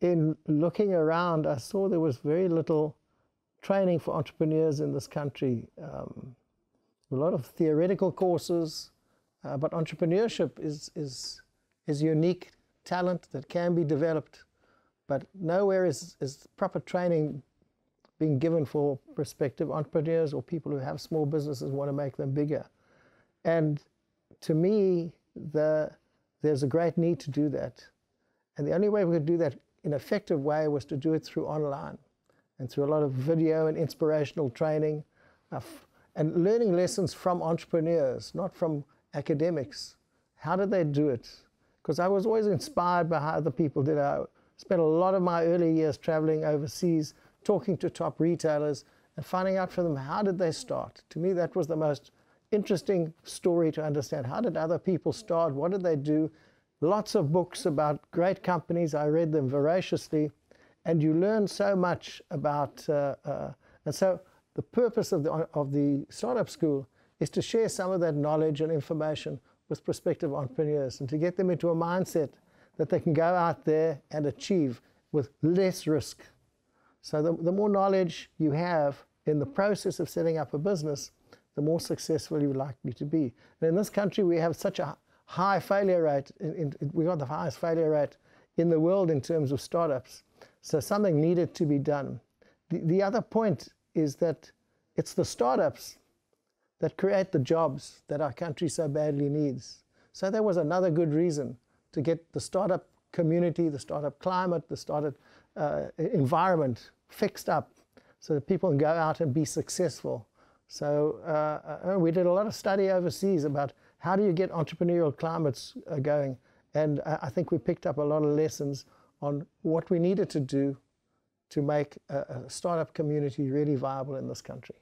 in looking around, I saw there was very little training for entrepreneurs in this country. A lot of theoretical courses, but entrepreneurship is unique talent that can be developed, but nowhere is proper training being given for prospective entrepreneurs or people who have small businesses and want to make them bigger. And to me, there's a great need to do that. And the only way we could do that in an effective way was to do it through online and through a lot of video and inspirational training and learning lessons from entrepreneurs, not from academics. How did they do it? Because I was always inspired by how other people did it. I spent a lot of my early years traveling overseas, talking to top retailers and finding out from them, how did they start? To me, that was the most interesting story to understand. How did other people start? What did they do? Lots of books about great companies. I read them voraciously, and you learn so much about. And so the purpose of the startup school is to share some of that knowledge and information with prospective entrepreneurs and to get them into a mindset that they can go out there and achieve with less risk. So the more knowledge you have in the process of setting up a business, the more successful you're likely to be. And in this country, we have such a high failure rate. We got the highest failure rate in the world in terms of startups. So something needed to be done. The other point is that it's the startups that create the jobs that our country so badly needs. So there was another good reason to get the startup community, the startup climate, the startup environment fixed up so that people can go out and be successful. So we did a lot of study overseas about how do you get entrepreneurial climates going, and I think we picked up a lot of lessons on what we needed to do to make a startup community really viable in this country.